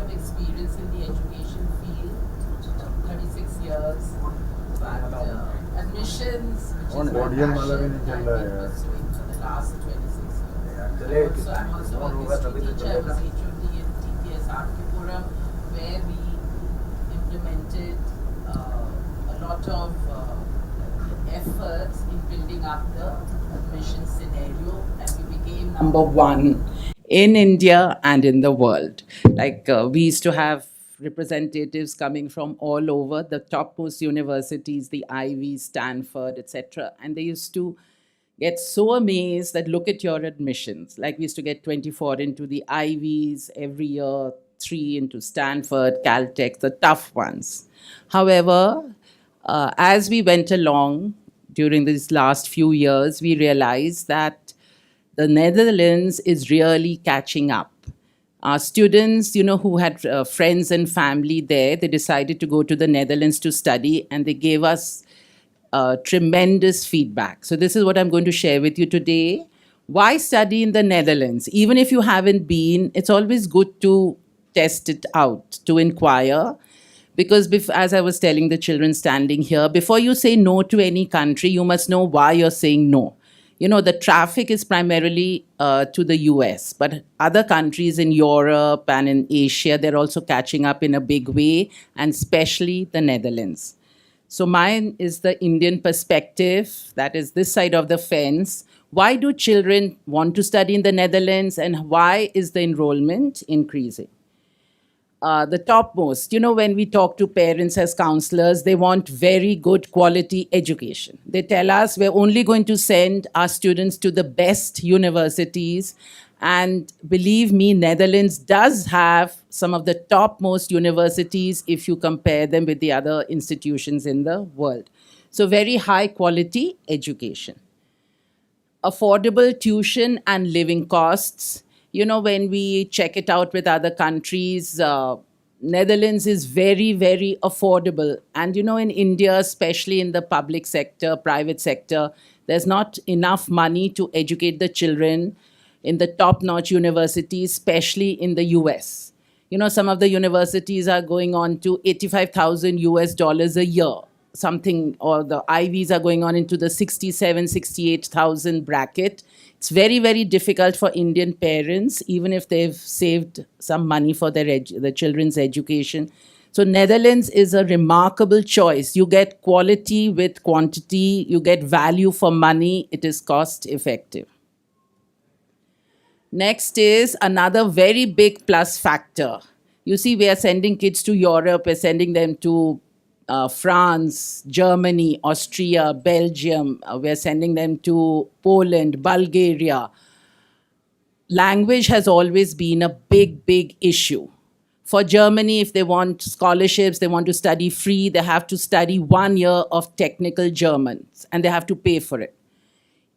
of experience in the education field, 36 years, but admissions, which is my passion, I've been pursuing for the last 26 years. I'm also a history teacher. I was HOD in TPS Arkipura, where we implemented a lot of efforts in building up the admission scenario, and we became number one in India and in the world. Like we used to have representatives coming from all over the topmost universities, the Ivy, Stanford, etc. And they used to get so amazed that look at your admissions. Like we used to get 24 into the Ivies every year, 3 into Stanford, Caltech, the tough ones. However, as we went along during these last few years, we realized that the Netherlands is really catching up. Our students, who had friends and family there, they decided to go to the Netherlands to study, and they gave us tremendous feedback. So this is what I'm going to share with you today. Why study in the Netherlands? Even if you haven't been, it's always good to test it out, to inquire. Because as I was telling the children standing here, before you say no to any country, you must know why you're saying no. The traffic is primarily to the US, but other countries in Europe and in Asia, they're also catching up in a big way, and especially the Netherlands. So mine is the Indian perspective, that is this side of the fence. Why do children want to study in the Netherlands, and why is the enrollment increasing? The topmost, when we talk to parents as counselors, they want very good quality education. They tell us we're only going to send our students to the best universities. And believe me, Netherlands does have some of the topmost universities if you compare them with the other institutions in the world. So very high quality education. Affordable tuition and living costs. When we check it out with other countries, Netherlands is very, very affordable. And, in India, especially in the public sector, private sector, there's not enough money to educate the children in the top-notch universities, especially in the US. Some of the universities are going on to 85,000 US dollars a year, something, or the Ivies are going on into the 67, 68,000 bracket. It's very, very difficult for Indian parents, even if they've saved some money for their children's education. So Netherlands is a remarkable choice. You get quality with quantity. You get value for money. It is cost effective. Next is another very big plus factor. You see, we are sending kids to Europe. We're sending them to France, Germany, Austria, Belgium. We're sending them to Poland, Bulgaria. Language has always been a big, big issue. For Germany, if they want scholarships, they want to study free, they have to study 1 year of technical German, and they have to pay for it.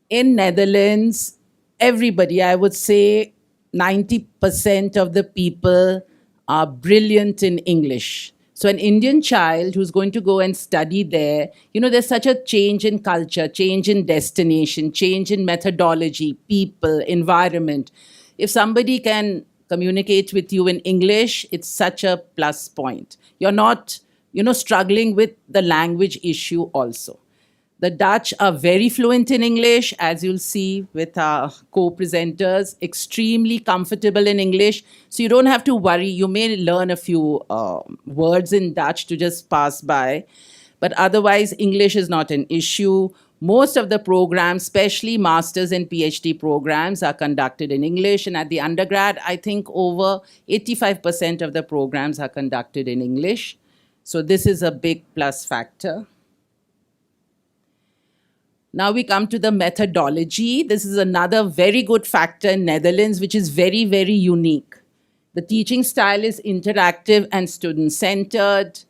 In Netherlands, everybody, I would say 90% of the people are brilliant in English. So an Indian child who's going to go and study there, there's such a change in culture, change in destination, change in methodology, people, environment. If somebody can communicate with you in English, it's such a plus point. You're not, struggling with the language issue also. The Dutch are very fluent in English, as you'll see with our co-presenters, extremely comfortable in English. So you don't have to worry. You may learn a few words in Dutch to just pass by. But otherwise, English is not an issue. Most of the programs, especially master's and PhD programs, are conducted in English. And at the undergrad, I think over 85% of the programs are conducted in English. So this is a big plus factor. Now we come to the methodology. This is another very good factor in Netherlands, which is very, very unique. The teaching style is interactive and student-centered.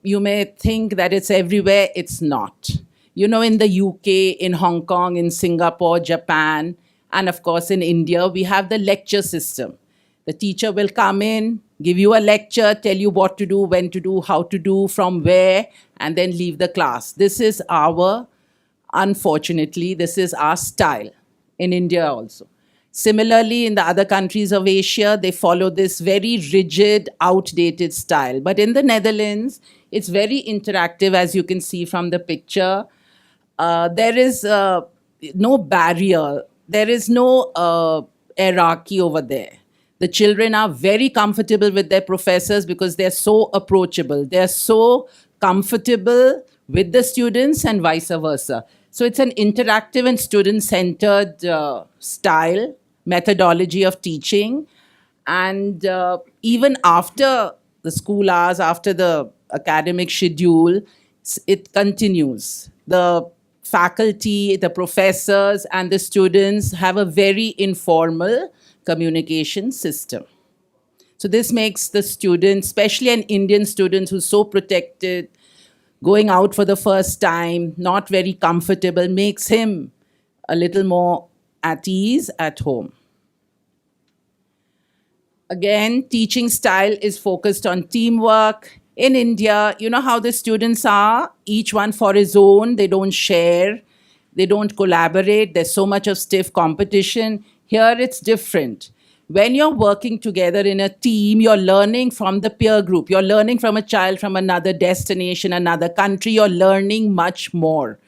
You may think that it's everywhere. It's not. In the UK, in Hong Kong, in Singapore, Japan, and of course in India, we have the lecture system. The teacher will come in, give you a lecture, tell you what to do, when to do, how to do, from where, and then leave the class. This is unfortunately, this is our style in India also. Similarly, in the other countries of Asia, they follow this very rigid, outdated style. But in the Netherlands, it's very interactive, as you can see from the picture. There is no barrier, there is no hierarchy over there. The children are very comfortable with their professors because they're so approachable. They're so comfortable with the students and vice versa. So it's an interactive and student-centered style, methodology of teaching. And even after the school hours, after the academic schedule, it continues. The faculty, the professors, and the students have a very informal communication system. So this makes the student, especially an Indian student who's so protected, going out for the first time, not very comfortable, makes him a little more at ease at home. Again, teaching style is focused on teamwork. In India, you know how the students are, each one for his own, they don't share, they don't collaborate, there's so much of stiff competition. Here it's different. When you're working together in a team, you're learning from the peer group, you're learning from a child from another destination, another country, you're learning much more.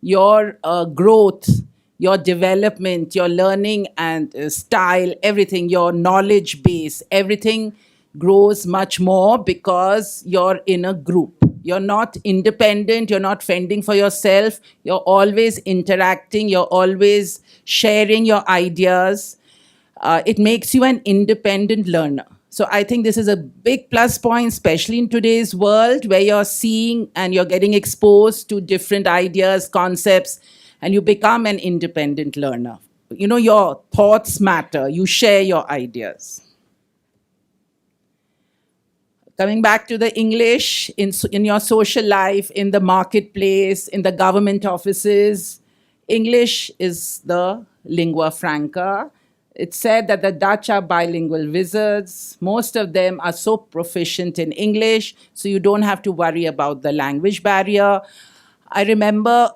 Your growth, your development, your learning and style, everything, your knowledge base, everything grows much more because you're in a group. You're not independent, you're not fending for yourself, you're always interacting, you're always sharing your ideas. It makes you an independent learner. So I think this is a big plus point, especially in today's world where you're seeing and you're getting exposed to different ideas, concepts, and you become an independent learner. You know, your thoughts matter, you share your ideas. Coming back to the English, in your social life, in the marketplace, in the government offices, English is the lingua franca. It's said that the Dutch are bilingual wizards. Most of them are so proficient in English, so you don't have to worry about the language barrier. I remember,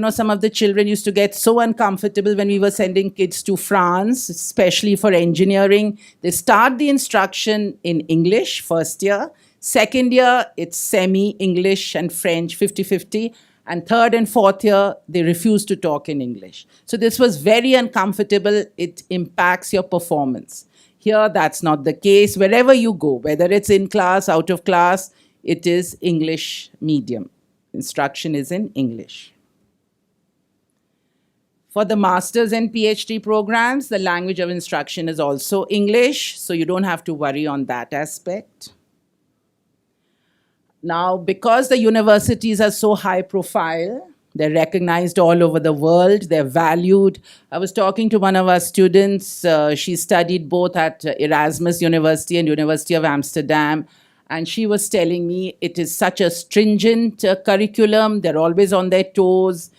some of the children used to get so uncomfortable when we were sending kids to France, especially for engineering. They start the instruction in English first year. Second year, it's semi-English and French, 50-50. And third and fourth year, they refuse to talk in English. So this was very uncomfortable. It impacts your performance. Here, that's not the case. Wherever you go, whether it's in class, out of class, it is English medium. Instruction is in English. For the master's and PhD programs, the language of instruction is also English, so you don't have to worry on that aspect. Now, because the universities are so high profile, they're recognized all over the world, they're valued. I was talking to one of our students, she studied both at Erasmus University and University of Amsterdam, and she was telling me it is such a stringent curriculum, they're always on their toes.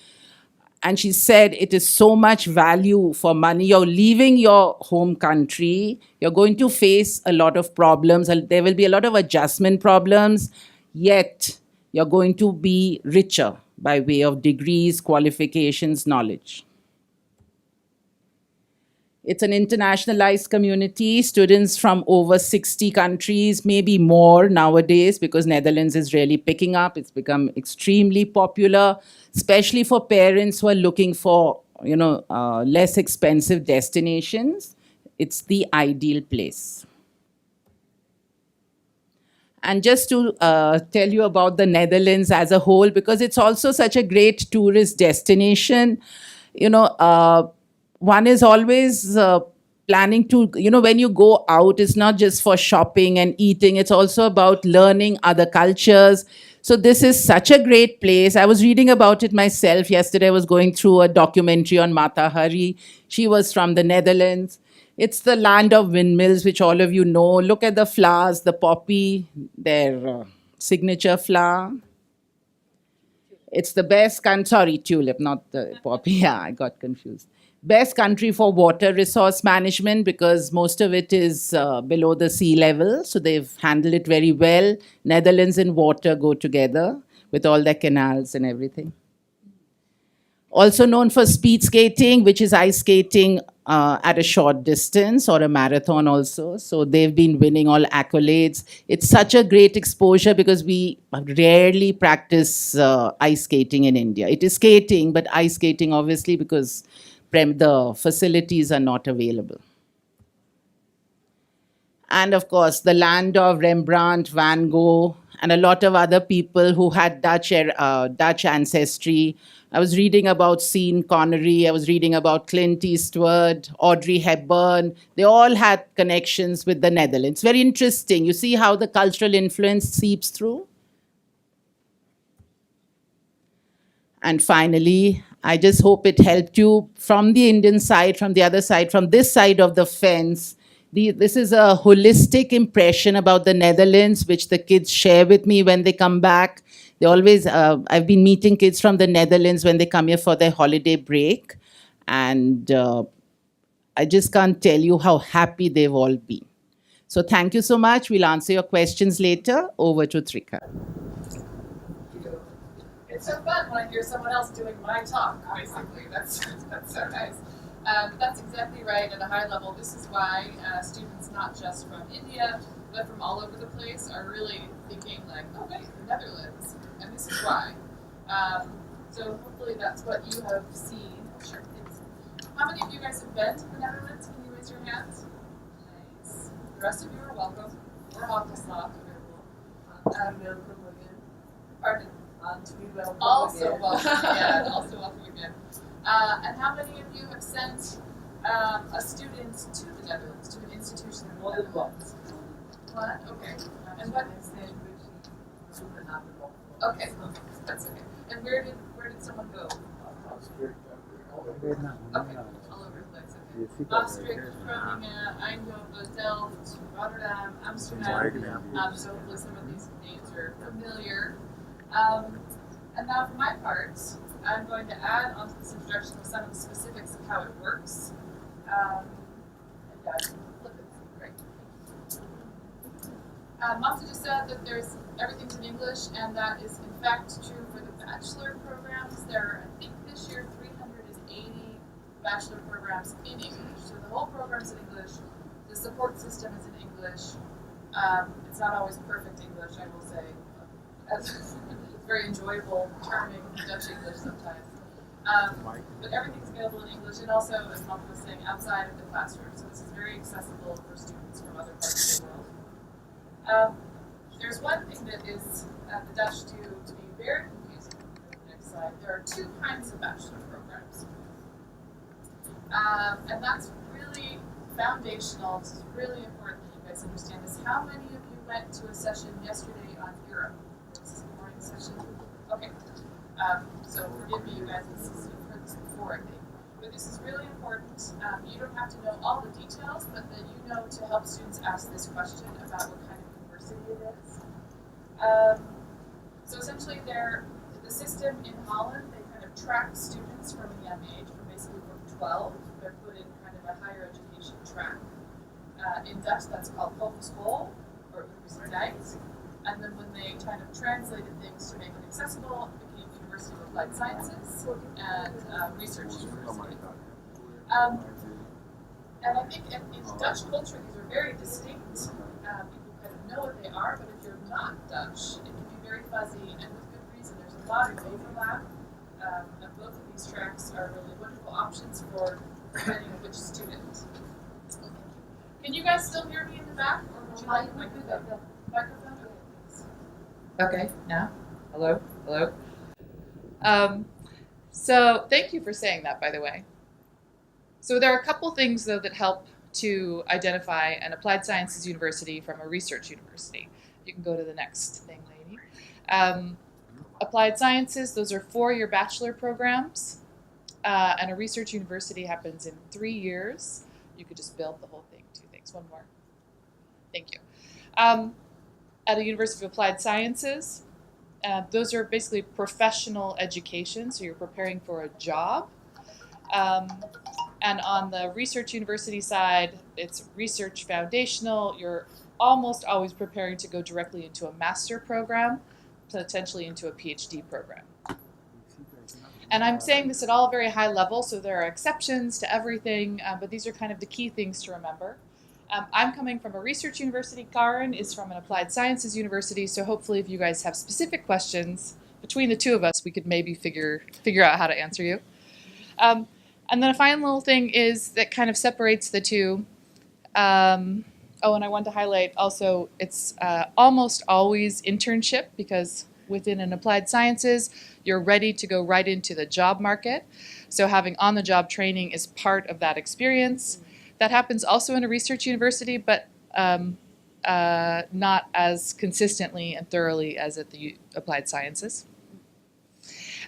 And she said it is so much value for money. You're leaving your home country, you're going to face a lot of problems, there will be a lot of adjustment problems, yet you're going to be richer by way of degrees, qualifications, knowledge. It's an internationalized community, students from over 60 countries, maybe more nowadays because Netherlands is really picking up. It's become extremely popular, especially for parents who are looking for, less expensive destinations. It's the ideal place. And just to tell you about the Netherlands as a whole, because it's also such a great tourist destination, one is always planning to, when you go out, it's not just for shopping and eating, it's also about learning other cultures. So this is such a great place. I was reading about it myself yesterday. I was going through a documentary on Mata Hari. She was from the Netherlands. It's the land of windmills, which all of you know. Look at the flowers, the poppy, their signature flower. It's the best tulip, not the poppy. Yeah, I got confused. Best country for water resource management because most of it is below the sea level. So they've handled it very well. Netherlands and water go together with all their canals and everything. Also known for speed skating, which is ice skating at a short distance or a marathon also. So they've been winning all accolades. It's such a great exposure because we rarely practice ice skating in India. It is skating, but ice skating obviously because the facilities are not available. And of course, the land of Rembrandt, Van Gogh, and a lot of other people who had Dutch ancestry. I was reading about Sean Connery, I was reading about Clint Eastwood, Audrey Hepburn. They all had connections with the Netherlands. Very interesting. You see how the cultural influence seeps through? And finally, I just hope it helped you from the Indian side, from the other side, from this side of the fence. This is a holistic impression about the Netherlands, which the kids share with me when they come back. They always, I've been meeting kids from the Netherlands when they come here for their holiday break. And I just can't tell you how happy they've all been. So thank you so much. We'll answer your questions later. Over to Trika. It's so fun when I hear someone else doing my talk, basically. That's so nice. That's exactly right at a high level. This is why students not just from India, but from all over the place are really thinking like, oh wait, the Netherlands. And this is why. So hopefully that's what you have seen. Sure. How many of you guys have been to the Netherlands? Can you raise your hands? Nice. The rest of you are welcome. We're waffles. Pardon? Also welcome again. Also welcome again. And how many of you have sent a student to the Netherlands, to an institution in the Netherlands? What? Okay. And what? Okay, that's okay. And where did someone go? Okay, all over the place. Okay. Maastricht, Groningen, Eindhoven, Delft, Rotterdam, Amsterdam. So hopefully some of these names are familiar. And now for my part, I'm going to add onto this introduction some of the specifics of how it works. And yeah, I can flip it. Great. Masa just said that everything's in English, and that is in fact true for the bachelor programs. There are, I think this year, 380 bachelor programs in English. So the whole program's in English. The support system is in English. It's not always perfect English, I will say. It's very enjoyable, charming Dutch English sometimes. But everything's available in English, and also, as Malcolm was saying, outside of the classroom. So this is very accessible for students from other parts of the world. There's one thing that is the Dutch do to be very confusing. The next slide. There are two kinds of bachelor programs, and that's really foundational. This is really important that you guys understand this. How many of you went to a session yesterday on Europe? Session. Okay, so forgive me, you guys, you've heard this before, I think. But this is really important. You don't have to know all the details, but that you know to help students ask this question about what kind of university it is. So essentially, the system in Holland, they kind of track students from a young age, from basically from 12. They're put in kind of a higher education track. In Dutch, that's called hogeschool, or universiteit. And then when they kind of translated things to make it accessible, it became University of Applied Sciences and Research University. And I think in Dutch culture, these are very distinct. People kind of know what they are, but if you're not Dutch, it can be very fuzzy, and with good reason. There's a lot of overlap, and both of these tracks are really wonderful options for depending on which student. Can you guys still hear me in the back, or would you like the microphone? Okay, now? Hello? So thank you for saying that, by the way. So there are a couple things, though, that help to identify an applied sciences university from a research university. You can go to the next thing, lady. Applied sciences, those are 4-year bachelor programs, and a research university happens in 3 years. You could just build the whole thing. 2 things. One more. Thank you. At a University of Applied Sciences, those are basically professional education, so you're preparing for a job. And on the research university side, it's research foundational. You're almost always preparing to go directly into a master program, potentially into a PhD program. And I'm saying this at all very high level, so there are exceptions to everything, but these are kind of the key things to remember. I'm coming from a research university. Karan is from an applied sciences university, so hopefully if you guys have specific questions, between the two of us, we could maybe figure out how to answer you. And then a final thing is that kind of separates the two. Oh, and I want to highlight also it's almost always internship, because within an applied sciences, you're ready to go right into the job market. So having on-the-job training is part of that experience. That happens also in a research university, but not as consistently and thoroughly as at the applied sciences.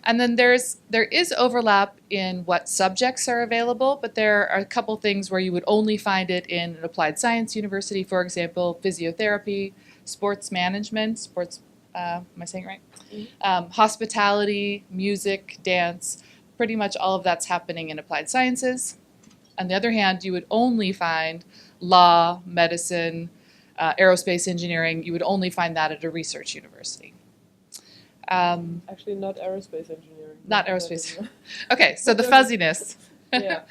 And then there is overlap in what subjects are available, but there are a couple things where you would only find it in an applied science university, for example, physiotherapy, sports management, am I saying it right? Mm-hmm. Hospitality, music, dance, pretty much all of that's happening in applied sciences. On the other hand, you would only find law, medicine, aerospace engineering, you would only find that at a research university. Actually, not aerospace engineering. Not aerospace. Okay, so the fuzziness. Yeah.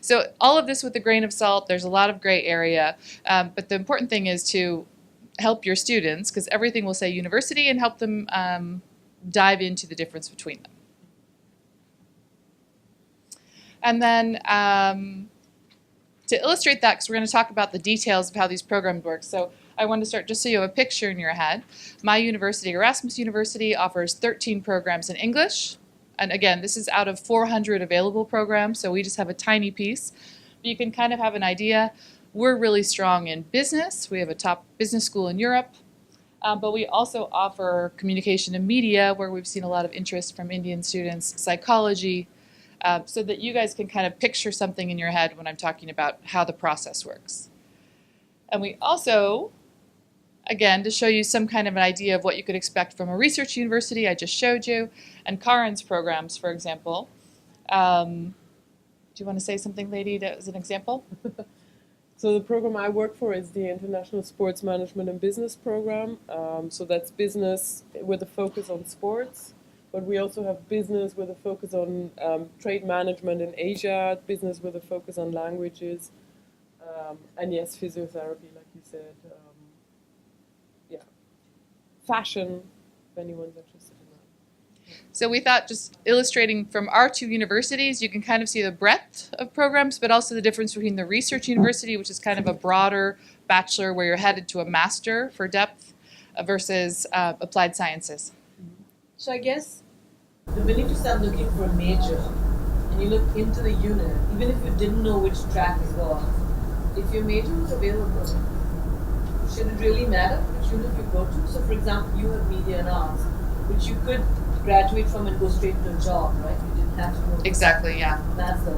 So all of this with a grain of salt. There's a lot of gray area, but the important thing is to help your students, because everything will say university, and help them dive into the difference between them. And then to illustrate that, because we're going to talk about the details of how these programs work. So I want to start just so you have a picture in your head. My university, Erasmus University, offers 13 programs in English. And again, this is out of 400 available programs, so we just have a tiny piece. But you can kind of have an idea. We're really strong in business. We have a top business school in Europe. But we also offer communication and media, where we've seen a lot of interest from Indian students, psychology, so that you guys can kind of picture something in your head when I'm talking about how the process works. And we also, again, to show you some kind of an idea of what you could expect from a research university, I just showed you, and Karan's programs, for example. Do you want to say something, lady, as an example? So the program I work for is the International Sports Management and Business Program. So that's business with a focus on sports. But we also have business with a focus on trade management in Asia, business with a focus on languages, and yes, physiotherapy, like you said. Fashion, if anyone's interested in that. So we thought, just illustrating from our two universities, you can kind of see the breadth of programs, but also the difference between the research university, which is kind of a broader bachelor where you're headed to a master for depth, versus applied sciences. So I guess the minute you start looking for a major and you look into the unit, even if you didn't know which track it was, if your major was available, should it really matter which unit you go to? So for example, you have media and arts, which you could graduate from and go straight to a job, right? You didn't have to go. Exactly, yeah. Master.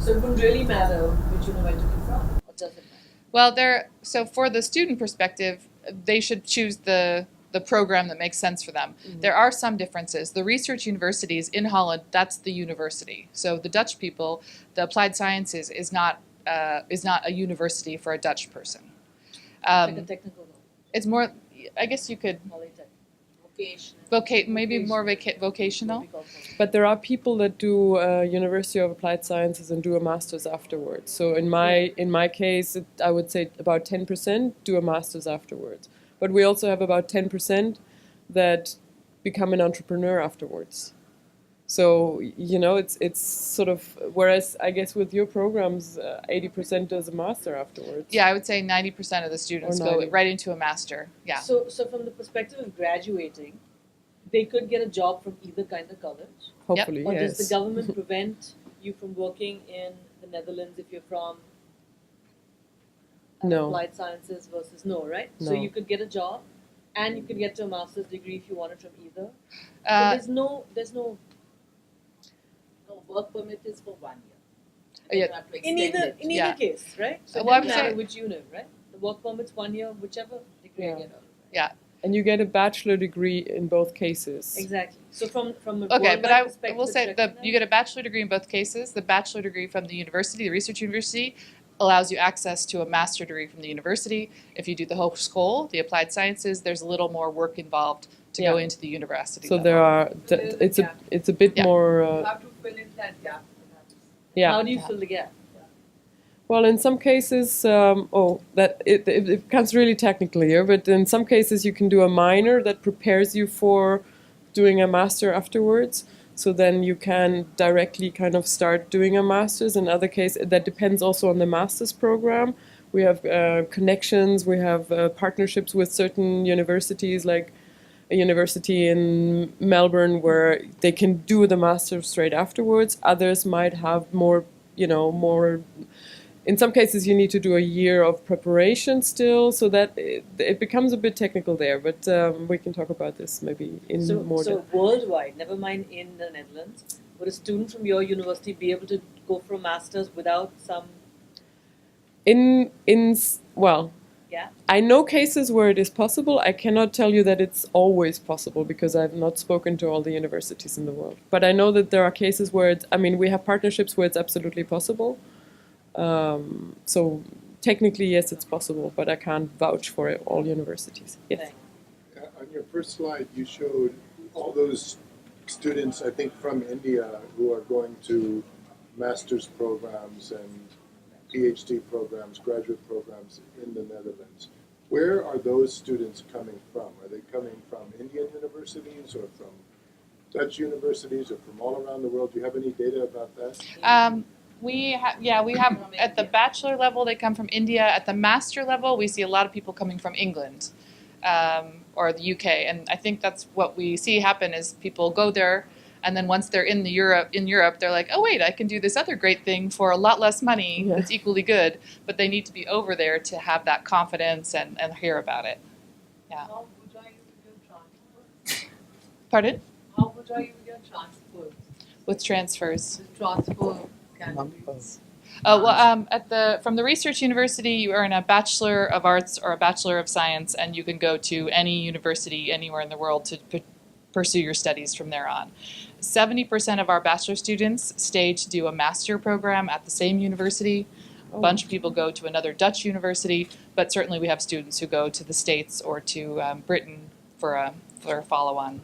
So it wouldn't really matter which unit I took it from, or does it matter? Well, so for the student perspective, they should choose the program that makes sense for them. Mm-hmm. There are some differences. The research universities in Holland, that's the university. So the Dutch people, the applied sciences is not a university for a Dutch person. Like a technical role. It's more, I guess you could, Vocational. Vocational. But there are people that do University of Applied Sciences and do a master's afterwards. So in my case, I would say about 10% do a master's afterwards. But we also have about 10% that become an entrepreneur afterwards. So, it's sort of, whereas I guess with your programs, 80% does a master afterwards. Yeah, I would say 90% of the students go right into a master. Yeah. So from the perspective of graduating, they could get a job from either kind of college? Hopefully, Or yes. does the government prevent you from working in the Netherlands if you're from No. applied sciences versus no, right? No. So you could get a job and you could get to a master's degree if you wanted from either. So there's no work permit is for 1 year. Yeah. In either case, right? So it Well, doesn't matter which unit, right? The work permit's 1 year, whichever degree you get out of it. Yeah. And you get a bachelor degree in both cases. Exactly. So from a Okay, but I perspective, will say you get a bachelor degree in both cases. The bachelor degree from the university, the research university, allows you access to a master degree from the university. If you do the whole school, the applied sciences, there's a little more work involved to go Yeah. into the university So level. there are. It's a bit Yeah. more. You have to fill in that gap. Perhaps. Yeah. How do you fill the gap? Well, in some cases, it becomes really technical here, but in some cases you can do a minor that prepares you for doing a master afterwards. So then you can directly kind of start doing a master's. In other cases, that depends also on the master's program. We have connections, we have partnerships with certain universities, like a university in Melbourne where they can do the master's straight afterwards. Others might have more, more. In some cases, you need to do a year of preparation still, so that it becomes a bit technical there. But we can talk about this maybe in more So depth. worldwide, never mind in the Netherlands, would a student from your university be able to go for a master's without some Well, gap? I know cases where it is possible. I cannot tell you that it's always possible because I've not spoken to all the universities in the world. But I know that there are cases where we have partnerships where it's absolutely possible. So technically, yes, it's possible, but I can't vouch for it, all universities. Yes. Thanks. On your first slide, you showed all those students, I think, from India who are going to master's programs and PhD programs, graduate programs in the Netherlands. Where are those students coming from? Are they coming from Indian universities or from Dutch universities or from all around the world? Do you have any data about that? We have at the bachelor level, they come from India. At the master level, we see a lot of people coming from England or the UK. And I think that's what we see happen is people go there, and then once they're in Europe, they're like, oh wait, I can do this other great thing for a lot less money that's equally good. But they need to be over there to have that confidence and hear about it. Yeah. How good are you with your transfers? Pardon? How good are you with your transfers? With transfers. The transfer candidates. From the research university, you earn a Bachelor of Arts or a Bachelor of Science, and you can go to any university anywhere in the world to pursue your studies from there on. 70% of our bachelor students stay to do a master program at the same university. A bunch of people go to another Dutch university, but certainly we have students who go to the States or to Britain for a follow-on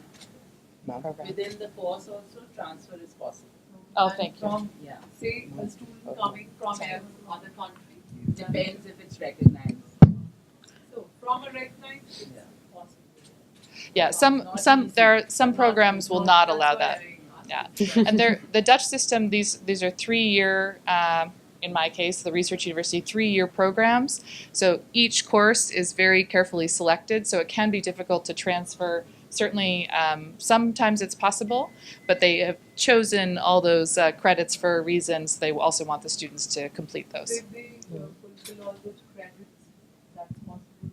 program. Within the course also, transfer is possible. Oh, thank you. From, Yeah. say, a student coming from another country. Depends if it's recognized. So, from a recognized, it's Yeah. possible. Yeah, some programs will not allow that. Yeah, and the Dutch system. These are 3-year. In my case, the research university 3-year programs. So each course is very carefully selected. So it can be difficult to transfer. Certainly, sometimes it's possible, but they have chosen all those credits for reasons. They also want the students to complete those. If they fulfill all those credits, that's possible then?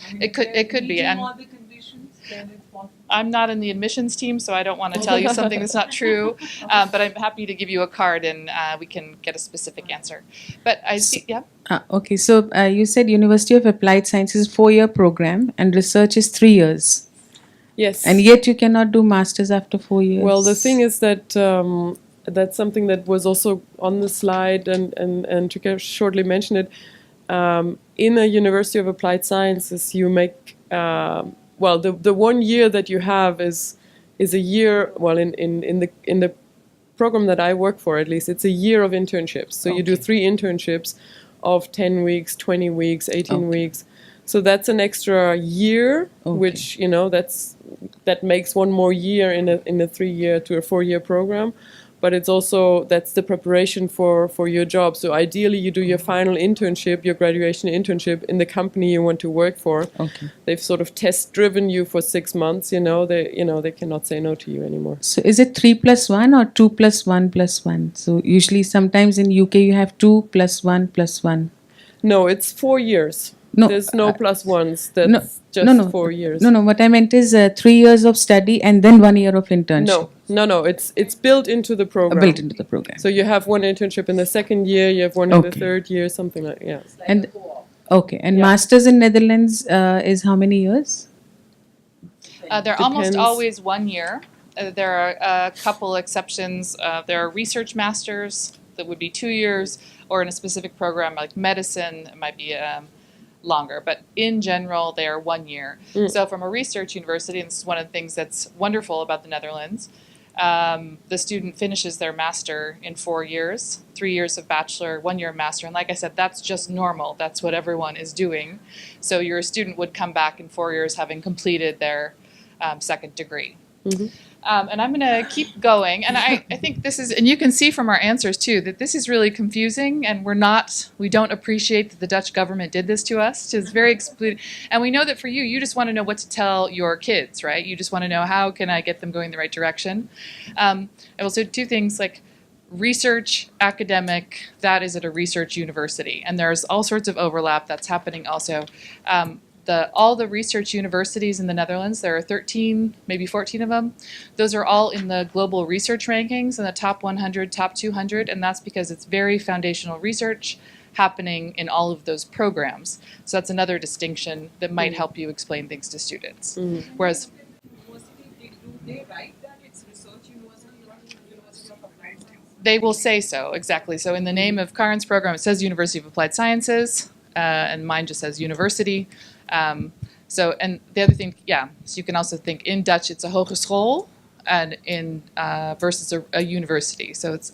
I mean, It could be. Meeting And all the conditions, then it's possible. I'm not in the admissions team, so I don't want to tell you something that's not true. But I'm happy to give you a card, and we can get a specific answer. But I see, yeah. Okay, so you said University of Applied Sciences 4-year program and research is 3 years. Yes. And yet you cannot do masters after 4 years. Well, the thing is that that's something that was also on the slide, and Trika shortly mentioned it. In a University of Applied Sciences, you make the 1 year that you have is a year. Well, in the program that I work for, at least, it's a year of internships. So you do 3 internships of 10 weeks, 20 weeks, 18 weeks. So that's an extra year, which that makes one more year in a 3-year to a 4-year program. But it's also, that's the preparation for your job. So ideally you do your final internship, your graduation internship in the company you want to work for. Okay. They've sort of test-driven you for 6 months, they cannot say no to you anymore. So is it 3 + 1 or 2 + 1 + 1? So usually sometimes in UK you have 2 + 1 + 1. No, it's 4 years. No, There's no plus ones. That's no, just no, 4 years. No, what I meant is 3 years of study and then 1 year of internship. No. It's built into the program. Built into the program. So you have one internship in the 2nd year, you have one in the 3rd year, something like And masters in Netherlands is how many years? They're almost Depends. always 1 year. There are a couple exceptions. There are research masters that would be 2 years, or in a specific program like medicine, it might be longer, but in general, they are 1 year. So from a research university, and this is one of the things that's wonderful about the Netherlands, the student finishes their master in 4 years, 3 years of bachelor, 1 year of master. And like I said, that's just normal. That's what everyone is doing. So your student would come back in 4 years having completed their second degree. And I'm going to keep going. And I think this is, and you can see from our answers too, that this is really confusing, and we don't appreciate that the Dutch government did this to us. It's very excluded. And we know that for you, you just want to know what to tell your kids, right? You just want to know, how can I get them going the right direction? And also 2 things, like research, academic, that is at a research university. And there's all sorts of overlap that's happening also. All the research universities in the Netherlands, there are 13, maybe 14 of them. Those are all in the global research rankings in the top 100, top 200, and that's because it's very foundational research happening in all of those programs. So that's another distinction that might help you explain things to students. Whereas They write that it's research university or University of Applied Sciences? they will say so, exactly. So in the name of Karen's program, it says University of Applied Sciences, and mine just says university. And the other thing, so you can also think in Dutch it's a hogeschool, and in versus a university. So it's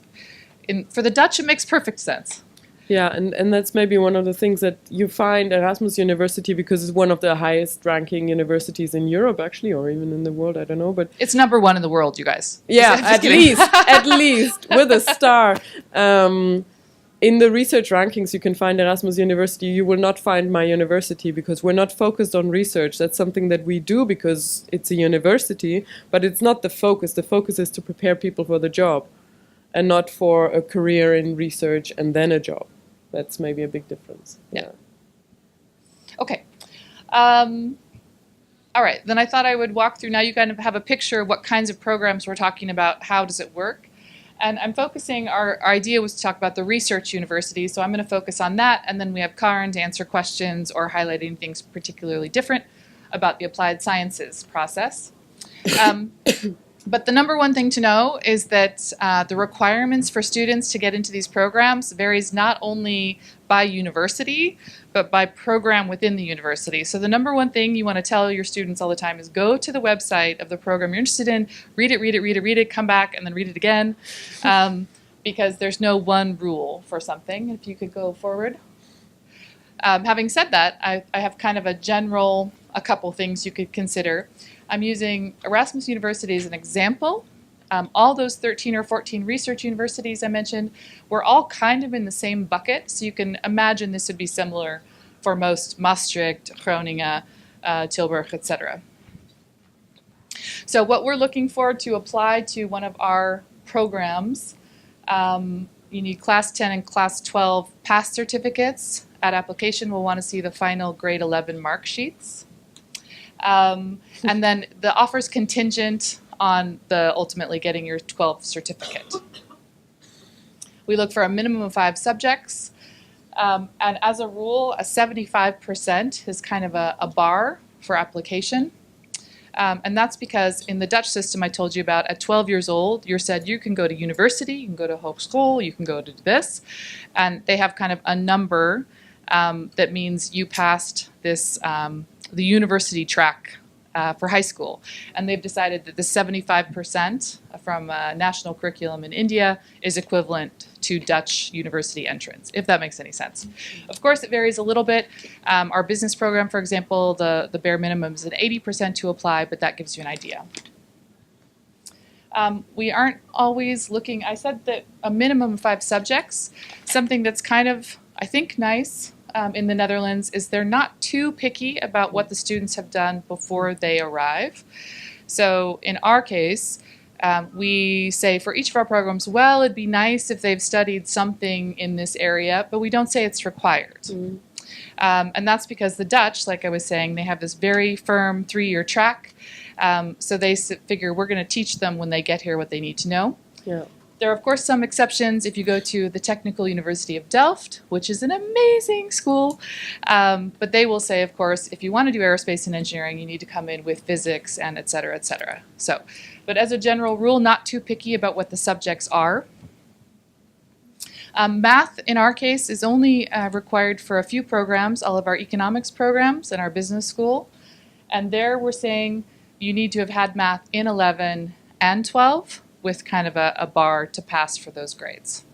for the Dutch it makes perfect sense. Yeah, and that's maybe one of the things that you find Erasmus University, because it's one of the highest ranking universities in Europe, actually, or even in the world, I don't know. But it's number 1 in the world, you guys. Yeah, at least, with a star. In the research rankings, you can find Erasmus University. You will not find my university, because we're not focused on research. That's something that we do because it's a university, but it's not the focus. The focus is to prepare people for the job and not for a career in research and then a job. That's maybe a big difference. Yeah. Okay. All right. Then I thought I would walk through. Now you kind of have a picture of what kinds of programs we're talking about. How does it work? And I'm focusing, our idea was to talk about the research university, so I'm going to focus on that, and then we have Karen to answer questions or highlighting things particularly different about the applied sciences process. But the number one thing to know is that the requirements for students to get into these programs varies not only by university, but by program within the university. So the number one thing you want to tell your students all the time is go to the website of the program you're interested in, read it, come back, and then read it again, because there's no one rule for something. If you could go forward. Having said that, I have kind of a couple things you could consider. I'm using Erasmus University as an example. All those 13 or 14 research universities I mentioned were all kind of in the same bucket, so you can imagine this would be similar for most: Maastricht, Groningen, Tilburg, etc. So what we're looking for to apply to one of our programs, you need Class 10 and Class 12 pass certificates. At application, we'll want to see the final grade 11 mark sheets. And then the offer is contingent on the ultimately getting your 12th certificate. We look for a minimum of 5 subjects. And as a rule, a 75% is kind of a bar for application. And that's because in the Dutch system I told you about, at 12 years old, you're said you can go to university, you can go to hogeschool, you can go to this. And they have kind of a number that means you passed this the university track for high school. And they've decided that the 75% from national curriculum in India is equivalent to Dutch university entrance, if that makes any sense. Of course, it varies a little bit. Our business program, for example, the bare minimum is at 80% to apply, but that gives you an idea. We aren't always looking, I said that a minimum of 5 subjects. Something that's kind of, I think, nice in the Netherlands is they're not too picky about what the students have done before they arrive. So in our case, we say for each of our programs, well, it'd be nice if they've studied something in this area, but we don't say it's required. Mm-hmm. And that's because the Dutch, like I was saying, they have this very firm 3-year track. So they figure we're going to teach them when they get here what they need to know. Yeah. There are, of course, some exceptions. If you go to the Technical University of Delft, which is an amazing school, but they will say, of course, if you want to do aerospace and engineering, you need to come in with physics and et cetera, et cetera. So, but as a general rule, not too picky about what the subjects are. Math, in our case, is only required for a few programs, all of our economics programs and our business school. And there we're saying you need to have had math in 11 and 12 with kind of a bar to pass for those grades.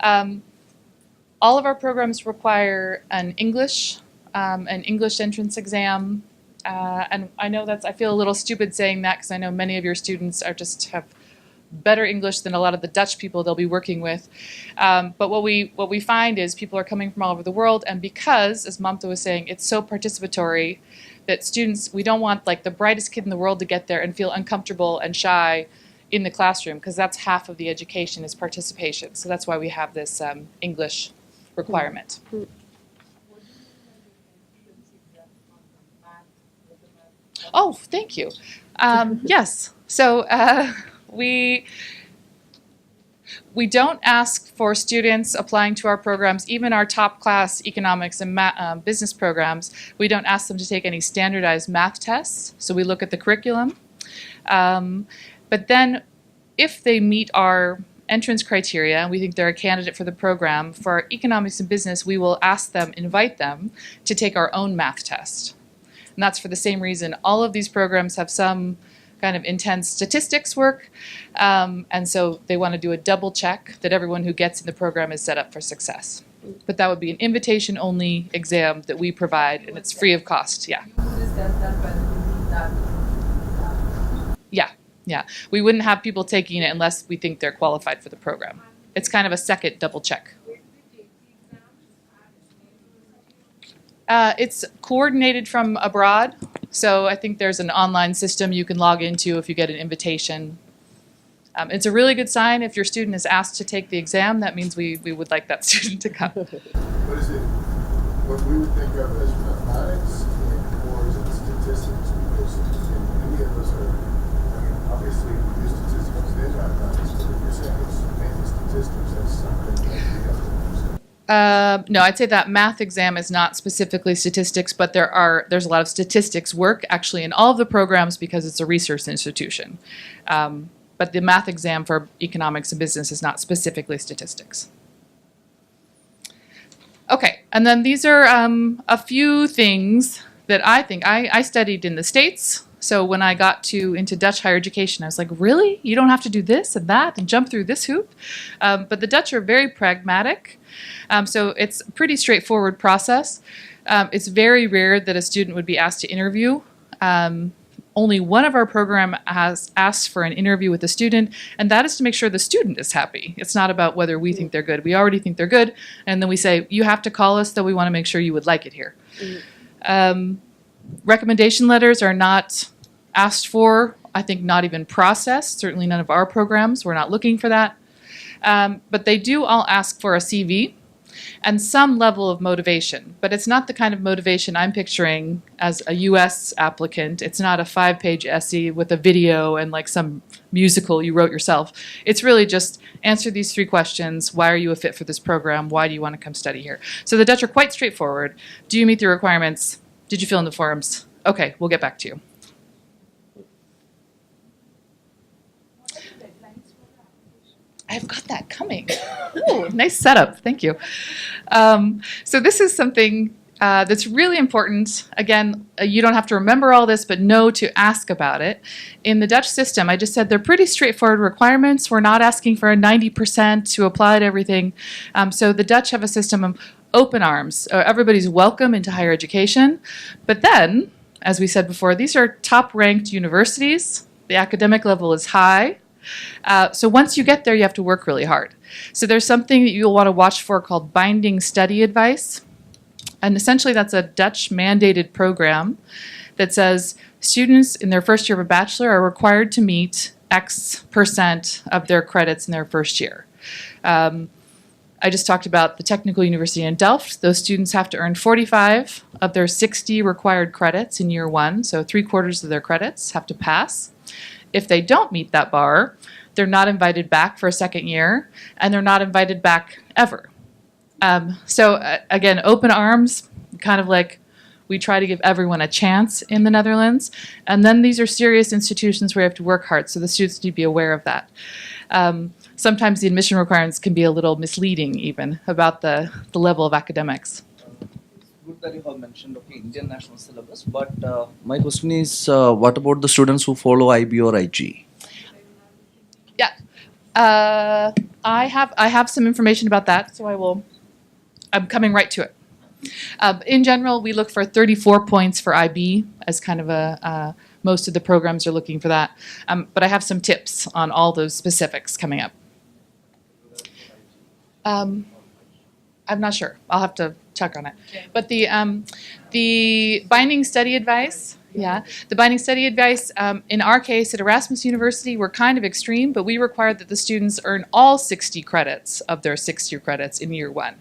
All of our programs require an English entrance exam. And I know I feel a little stupid saying that because I know many of your students have better English than a lot of the Dutch people they'll be working with. But what we find is people are coming from all over the world, and because, as Mamta was saying, it's so participatory that students, we don't want like the brightest kid in the world to get there and feel uncomfortable and shy in the classroom, because that's half of the education is participation. So that's why we have this English requirement. Oh, thank you. Yes. So we don't ask for students applying to our programs, even our top class economics and business programs, we don't ask them to take any standardized math tests. So we look at the curriculum. But then if they meet our entrance criteria and we think they're a candidate for the program, for our economics and business, we will invite them to take our own math test. And that's for the same reason. All of these programs have some kind of intense statistics work, and so they want to do a double check that everyone who gets in the program is set up for success. But that would be an invitation-only exam that we provide, and it's free of cost. Yeah. Yeah. We wouldn't have people taking it unless we think they're qualified for the program. It's kind of a second double check. It's coordinated from abroad, so I think there's an online system you can log into if you get an invitation. It's a really good sign if your student is asked to take the exam. That means we would like that student to come. What is it, what we would think of as mathematics, or is it statistics? Because in India, those are, I mean, obviously we use statistics in mathematics, but if you're saying it's mainly statistics, that's something that we have to understand. No, I'd say that math exam is not specifically statistics, but there's a lot of statistics work actually in all of the programs because it's a research institution. But the math exam for economics and business is not specifically statistics. Okay, and then these are a few things that I think I studied in the States. So when I got into Dutch higher education, I was like, really? You don't have to do this and that and jump through this hoop? But the Dutch are very pragmatic. So it's a pretty straightforward process. It's very rare that a student would be asked to interview. Only one of our program has asked for an interview with the student, and that is to make sure the student is happy. It's not about whether we think they're good. We already think they're good, and then we say, you have to call us, though we want to make sure you would like it here. Recommendation letters are not asked for, I think not even processed, certainly none of our programs. We're not looking for that. But they do all ask for a CV and some level of motivation. But it's not the kind of motivation I'm picturing as a US applicant. It's not a 5-page essay with a video and like some musical you wrote yourself. It's really just answer these 3 questions. Why are you a fit for this program? Why do you want to come study here? So the Dutch are quite straightforward. Do you meet the requirements? Did you fill in the forms? Okay, we'll get back to you. I've got that coming. Ooh, nice setup. Thank you. So this is something that's really important. Again, you don't have to remember all this, but know to ask about it. In the Dutch system, I just said they're pretty straightforward requirements. We're not asking for a 90% to apply to everything. So the Dutch have a system of open arms. Everybody's welcome into higher education. But then, as we said before, these are top-ranked universities. The academic level is high. So once you get there, you have to work really hard. So there's something that you'll want to watch for called binding study advice. And essentially that's a Dutch mandated program that says students in their first year of a bachelor are required to meet X% of their credits in their first year. I just talked about the Technical University in Delft. Those students have to earn 45 of their 60 required credits in year 1, so 3/4 of their credits have to pass. If they don't meet that bar, they're not invited back for a second year, and they're not invited back ever. Again, open arms, kind of like we try to give everyone a chance in the Netherlands. And then these are serious institutions where you have to work hard, so the students need to be aware of that. sometimes the admission requirements can be a little misleading even about the level of academics. Good that you have mentioned Indian national syllabus, but my question is, what about the students who follow IB or IG? Yeah, I have some information about that, so I'm coming right to it. In general, we look for 34 points for IB as kind of most of the programs are looking for that. But I have some tips on all those specifics coming up. I'm not sure. I'll have to check on it. But the binding study advice, the binding study advice, in our case at Erasmus University, we're kind of extreme, but we require that the students earn all 60 credits of their 6-year credits in year 1.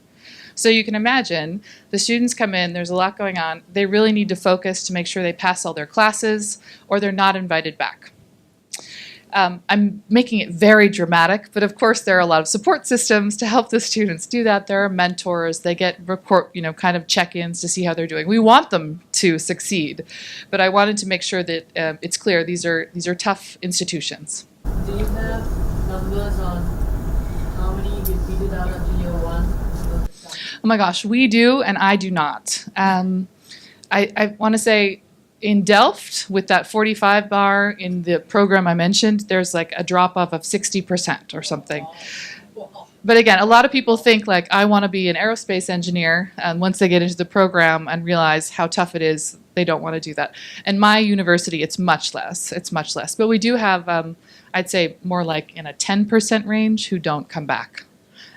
So you can imagine the students come in, there's a lot going on, they really need to focus to make sure they pass all their classes or they're not invited back. I'm making it very dramatic, but of course there are a lot of support systems to help the students do that. There are mentors, they get kind of check-ins to see how they're doing. We want them to succeed, but I wanted to make sure that it's clear these are tough institutions. Do you have numbers on how many repeated out of year 1? Oh my gosh, we do and I do not. I want to say in Delft, with that 45 bar in the program I mentioned, there's like a drop-off of 60% or something. But again, a lot of people think like, I want to be an aerospace engineer, and once they get into the program and realize how tough it is, they don't want to do that. And my university, it's much less. It's much less. But we do have, I'd say, more like in a 10% range who don't come back.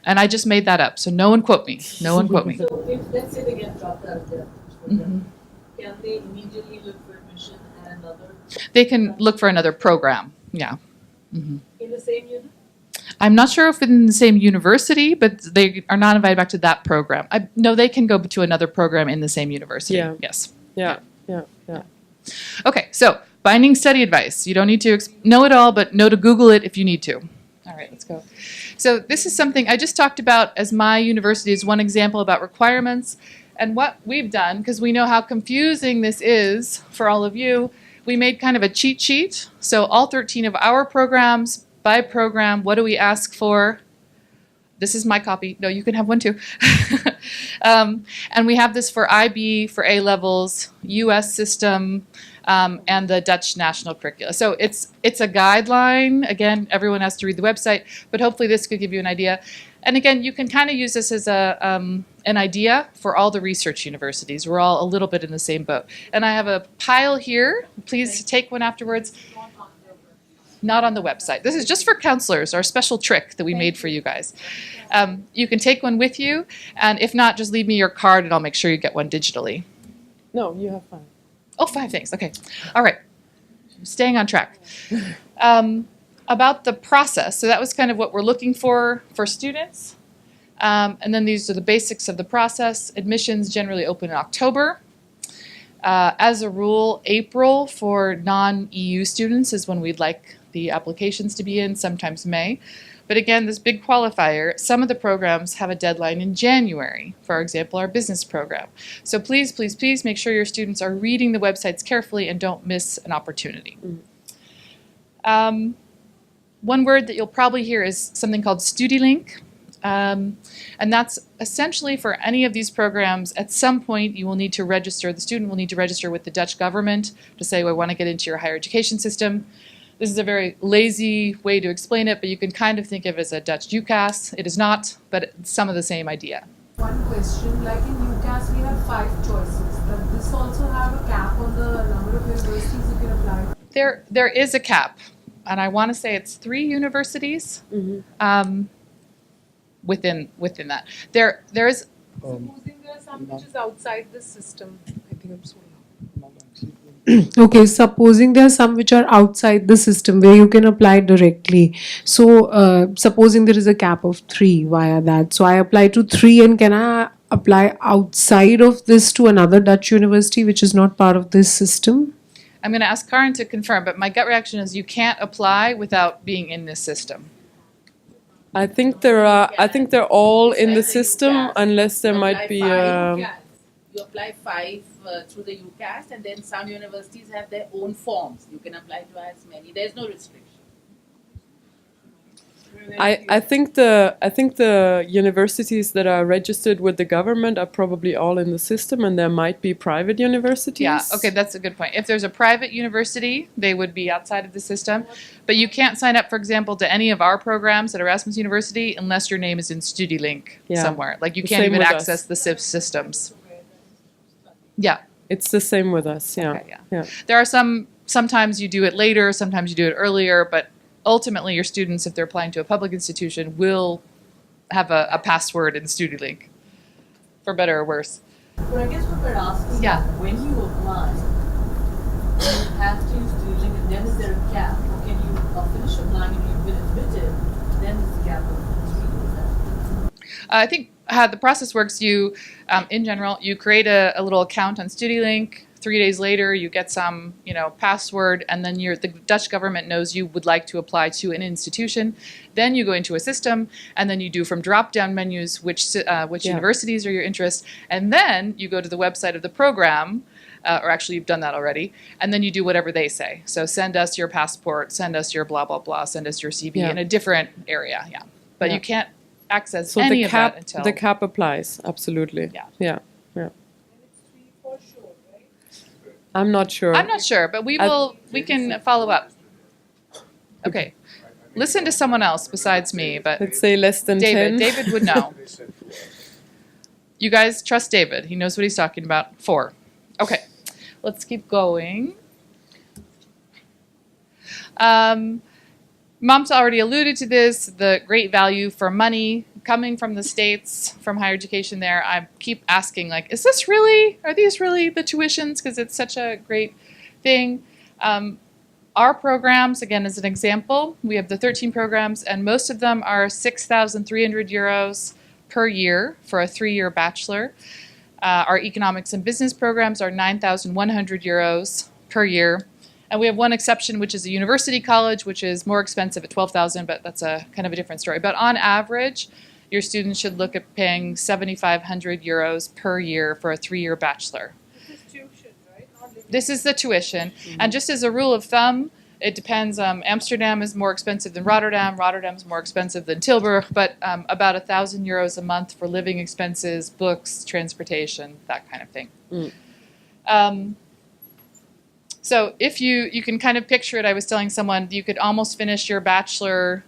And I just made that up, so no one quote me. No one quote me. So if, let's say they get dropped out of their program, can they immediately look for admission at another? They can look for another program, yeah. In the same unit? I'm not sure if in the same university, but they are not invited back to that program. No, they can go to another program in the same university. Yeah. Yes. Yeah. Okay, so binding study advice. You don't need to know it all, but know to Google it if you need to. All right, let's go. So this is something I just talked about as my university is one example about requirements. And what we've done, because we know how confusing this is for all of you, we made kind of a cheat sheet. So all 13 of our programs, by program, what do we ask for? This is my copy. No, you can have one too. And we have this for IB, for A-levels, US system, and the Dutch national curricula. So it's a guideline. Again, everyone has to read the website, but hopefully this could give you an idea. And again, you can kind of use this as an idea for all the research universities. We're all a little bit in the same boat. And I have a pile here. Please take one afterwards. Not on the website. This is just for counselors, our special trick that we made for you guys. You can take one with you, and if not, just leave me your card and I'll make sure you get one digitally. No, you have 5. Oh, 5 things. Okay. All right. Staying on track. About the process. So that was kind of what we're looking for students. And then these are the basics of the process. Admissions generally open in October. As a rule, April for non-EU students is when we'd like the applications to be in, sometimes May. But again, this big qualifier, some of the programs have a deadline in January, for example, our business program. So please, please, please make sure your students are reading the websites carefully and don't miss an opportunity. One word that you'll probably hear is something called StudyLink. And that's essentially for any of these programs, at some point you will need to register, the student will need to register with the Dutch government to say, well, I want to get into your higher education system. This is a very lazy way to explain it, but you can kind of think of it as a Dutch UCAS. It is not, but it's some of the same idea. One question, like in UCAS we have 5 choices. Does this also have a cap on the number of universities you can apply? There is a cap, and I want to say it's 3 universities. Within that, there is. Supposing there are some which is outside the system. I think I'm sorry. Okay, supposing there are some which are outside the system where you can apply directly. So, supposing there is a cap of 3 via that. So I apply to 3, and can I apply outside of this to another Dutch university which is not part of this system? I'm going to ask Karin to confirm, but my gut reaction is you can't apply without being in this system. I think they're all in the system unless there might be You apply 5 through the UCAS, and then some universities have their own forms. You can apply to as many. There's no restriction. I think the universities that are registered with the government are probably all in the system, and there might be private universities. Yeah, okay, that's a good point. If there's a private university, they would be outside of the system. But you can't sign up, for example, to any of our programs at Erasmus University unless your name is in StudiLink Yeah. somewhere. Like you The can't same even with access us. the CIV systems. Yeah. It's the same with us. Yeah. Okay, yeah. There are sometimes you do it later, sometimes you do it earlier, but ultimately your students, if they're applying to a public institution, will have a password in StudiLink, for better or worse. But I guess what we're asking Yeah. is when you apply, you have to use StudiLink, and then is there a cap? Or can you finish applying and you've been admitted, then there's a cap of 3 years? I think how the process works, you, in general, you create a little account on StudiLink. 3 days later, you get some, password, and then the Dutch government knows you would like to apply to an institution. Then you go into a system, and then you do from drop-down menus which universities are your interest, and then you go to the website of the program, or actually you've done that already, and then you do whatever they say. So send us your passport, send us your blah, blah, blah, send us your CV in a different area, But you can't access So any the of cap that until... the cap applies absolutely. Yeah. I'm not sure. I'm not sure, but we can follow up. Okay. Listen to someone else besides me, but Let's say less than David. 10. David would know. They said 4. You guys trust David. He knows what he's talking about. 4. Okay. Let's keep going. Mom's already alluded to this, the great value for money coming from the States, from higher education there. I keep asking, are these really the tuitions? Because it's such a great thing. Our programs, again, as an example, we have the 13 programs, and most of them are 6,300 euros per year for a 3-year bachelor. Our economics and business programs are 9,100 euros per year. And we have one exception, which is a university college, which is more expensive at 12,000, but that's a kind of a different story. But on average, your students should look at paying 7,500 euros per year for a 3-year bachelor. This is tuition, right? This is the tuition. And just as a rule of thumb, it depends. Amsterdam is more expensive than Rotterdam. Rotterdam is more expensive than Tilburg, but about 1,000 euros a month for living expenses, books, transportation, that kind of thing. So if you can kind of picture it, I was telling someone you could almost finish your bachelor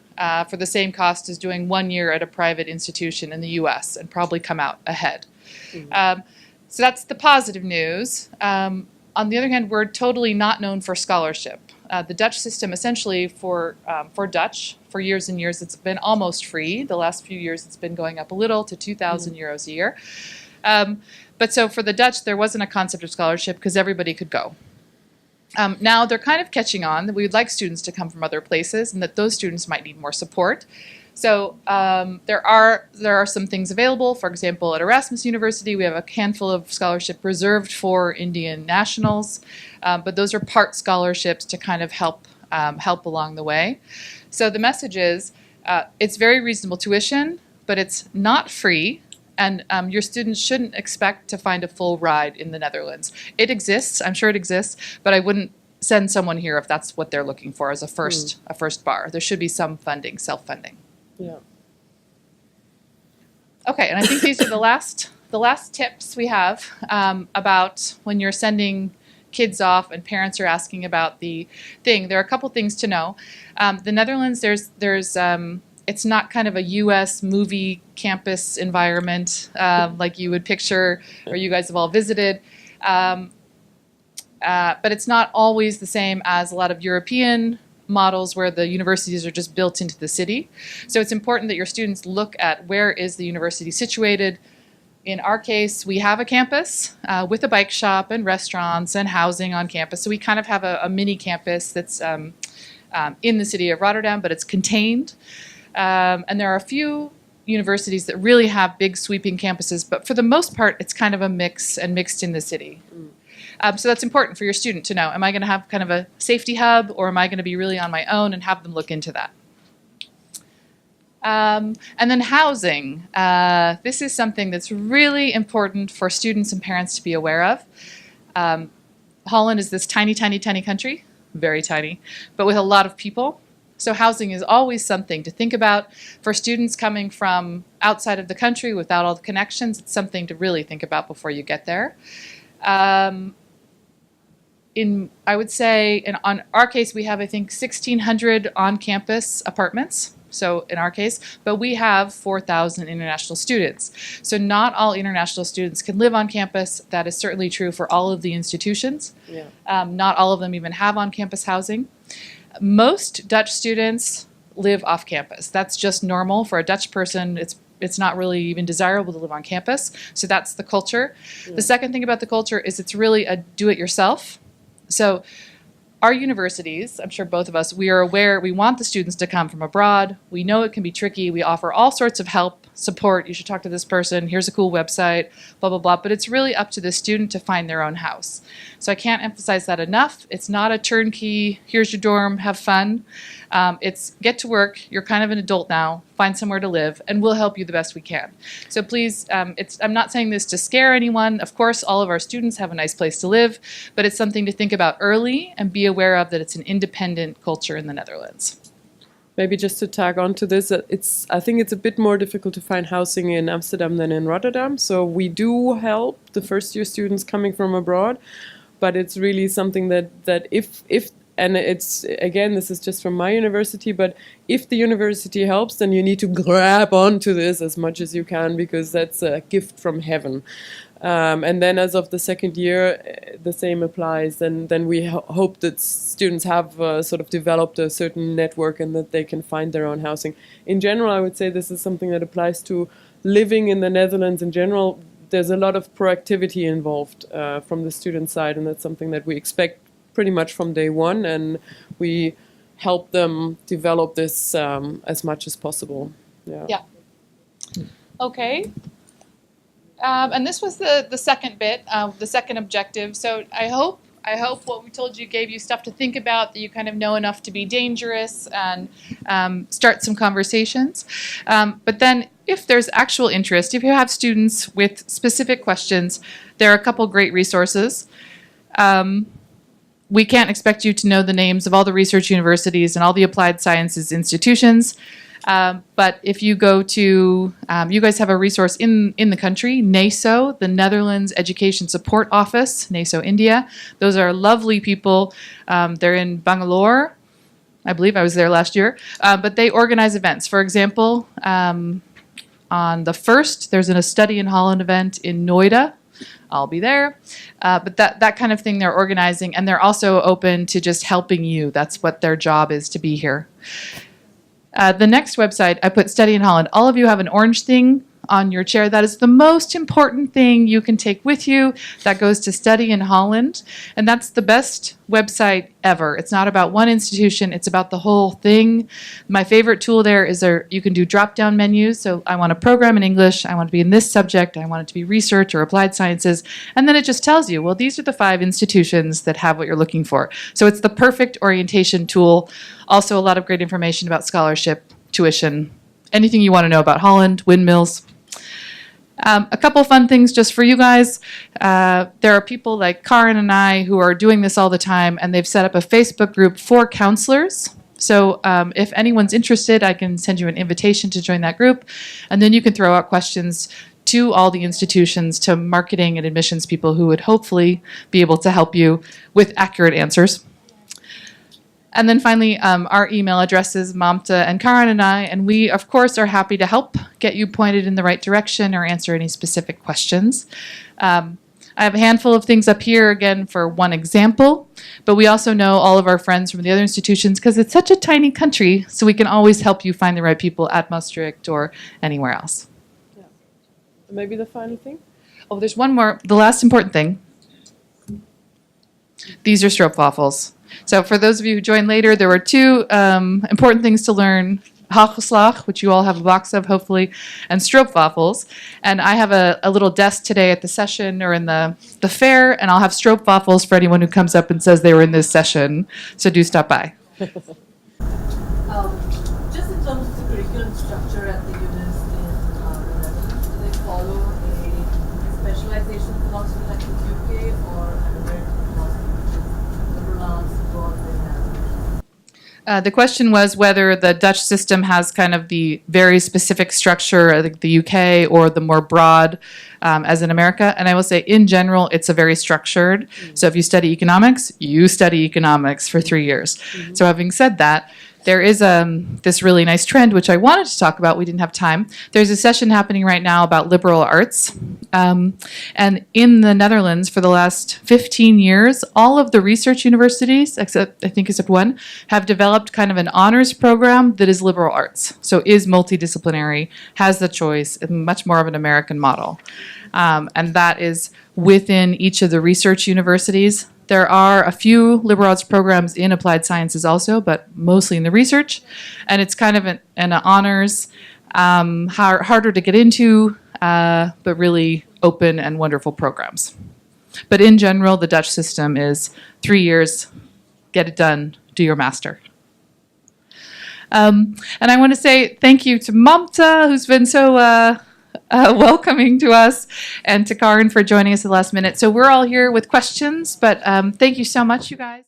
for the same cost as doing 1 year at a private institution in the US and probably come out ahead. So that's the positive news. On the other hand, we're totally not known for scholarship. The Dutch system essentially for Dutch, for years and years, it's been almost free. The last few years it's been going up a little to 2,000 euros a year. But so for the Dutch, there wasn't a concept of scholarship because everybody could go. Now they're kind of catching on that we would like students to come from other places and that those students might need more support. So there are some things available. For example, at Erasmus University, we have a handful of scholarships reserved for Indian nationals, but those are part scholarships to kind of help along the way. So the message is it's very reasonable tuition, but it's not free. And your students shouldn't expect to find a full ride in the Netherlands. It exists, I'm sure it exists, but I wouldn't send someone here if that's what they're looking for as a first bar. There should be some funding, self-funding. Yeah. Okay, and I think these are the last tips we have about when you're sending kids off and parents are asking about the thing. There are a couple things to know. The Netherlands, there's it's not kind of a U.S. movie campus environment like you would picture or you guys have all visited. But it's not always the same as a lot of European models where the universities are just built into the city. So it's important that your students look at where is the university situated. In our case, we have a campus with a bike shop and restaurants and housing on campus. So we kind of have a mini campus that's in the city of Rotterdam, but it's contained. And there are a few universities that really have big sweeping campuses, but for the most part, it's kind of a mix and mixed in the city. So that's important for your student to know. Am I going to have kind of a safety hub, or am I going to be really on my own and have them look into that? And then housing. This is something that's really important for students and parents to be aware of. Holland is this tiny, tiny, tiny country, very tiny, but with a lot of people. So housing is always something to think about. For students coming from outside of the country without all the connections, it's something to really think about before you get there. I would say, on our case, we have, I think, 1,600 on-campus apartments. So in our case, but we have 4,000 international students. So not all international students can live on campus. That is certainly true for all of the institutions. Yeah. Not all of them even have on-campus housing. Most Dutch students live off campus. That's just normal for a Dutch person. It's not really even desirable to live on campus. So that's the culture. Yeah. The second thing about the culture is it's really a do-it-yourself. So our universities, I'm sure both of us, we are aware we want the students to come from abroad. We know it can be tricky. We offer all sorts of help, support. You should talk to this person. Here's a cool website, blah, blah, blah. But it's really up to the student to find their own house. So I can't emphasize that enough. It's not a turnkey, here's your dorm, have fun. It's get to work. You're kind of an adult now. Find somewhere to live, and we'll help you the best we can. So please, I'm not saying this to scare anyone. Of course, all of our students have a nice place to live, but it's something to think about early and be aware of that it's an independent culture in the Netherlands. Maybe just to tag on to this, I think it's a bit more difficult to find housing in Amsterdam than in Rotterdam. So we do help the first year students coming from abroad, but it's really something that if and it's, again, this is just from my university, but if the university helps, then you need to grab onto this as much as you can, because that's a gift from heaven. And then as of the second year, the same applies. And then we hope that students have sort of developed a certain network and that they can find their own housing. In general, I would say this is something that applies to living in the Netherlands in general. There's a lot of proactivity involved from the student side, and that's something that we expect pretty much from day one, and we help them develop this as much as possible. Yeah. Okay. And this was the second bit, the second objective. So I hope what we told you gave you stuff to think about, that you kind of know enough to be dangerous and start some conversations. But then if there's actual interest, if you have students with specific questions, there are a couple great resources. We can't expect you to know the names of all the research universities and all the applied sciences institutions. But if you go to, you guys have a resource in the country, NASO, the Netherlands Education Support Office, NASO India. Those are lovely people. They're in Bangalore. I believe I was there last year. But they organize events. For example, on the 1st, there's a Study in Holland event in Noida. I'll be there. But that kind of thing they're organizing, and they're also open to just helping you. That's what their job is, to be here. The next website, I put Study in Holland. All of you have an orange thing on your chair. That is the most important thing you can take with you. That goes to Study in Holland. And that's the best website ever. It's not about one institution. It's about the whole thing. My favorite tool there is you can do drop-down menus. So I want to program in English. I want to be in this subject. I want it to be research or applied sciences. And then it just tells you, well, these are the 5 institutions that have what you're looking for. So it's the perfect orientation tool. Also a lot of great information about scholarship, tuition, anything you want to know about Holland, windmills. A couple fun things just for you guys. There are people like Karin and I who are doing this all the time, and they've set up a Facebook group for counselors. So if anyone's interested, I can send you an invitation to join that group, and then you can throw out questions to all the institutions, to marketing and admissions people who would hopefully be able to help you with accurate answers. And then finally, our email addresses, Mamta and Karin and I, and we, of course, are happy to help get you pointed in the right direction or answer any specific questions. I have a handful of things up here, again, for one example, but we also know all of our friends from the other institutions because it's such a tiny country, so we can always help you find the right people at Maastricht or anywhere else. Yeah. Maybe the final thing? Oh, there's one more. The last important thing. These are Strobe waffles. So for those of you who joined later, there were 2 important things to learn. Hagelslag, which you all have a box of, hopefully, and Strobe waffles. And I have a little desk today at the session or in the fair, and I'll have Strobe waffles for anyone who comes up and says they were in this session. So do stop by. Just in terms of the curriculum structure at the university in the Netherlands, do they follow a specialization philosophy like in the UK or an American philosophy, which is liberal arts, broad, The question was whether the Dutch system has kind of the very specific structure, I think the UK, or the more broad as in America. And I will say, in general, it's a very structured. So if you study economics, you study economics for 3 years. So having said that, there is this really nice trend, which I wanted to talk about. We didn't have time. There's a session happening right now about liberal arts. And in the Netherlands, for the last 15 years, all of the research universities, except one, have developed kind of an honors program that is liberal arts. So is multidisciplinary, has the choice, much more of an American model. And that is within each of the research universities. There are a few liberal arts programs in applied sciences also, but mostly in the research. And it's kind of an honors, harder to get into, but really open and wonderful programs. But in general, the Dutch system is 3 years, get it done, do your master. And I want to say thank you to Mamta, who's been so welcoming to us, and to Karin for joining us at the last minute. So we're all here with questions, but thank you so much, you guys.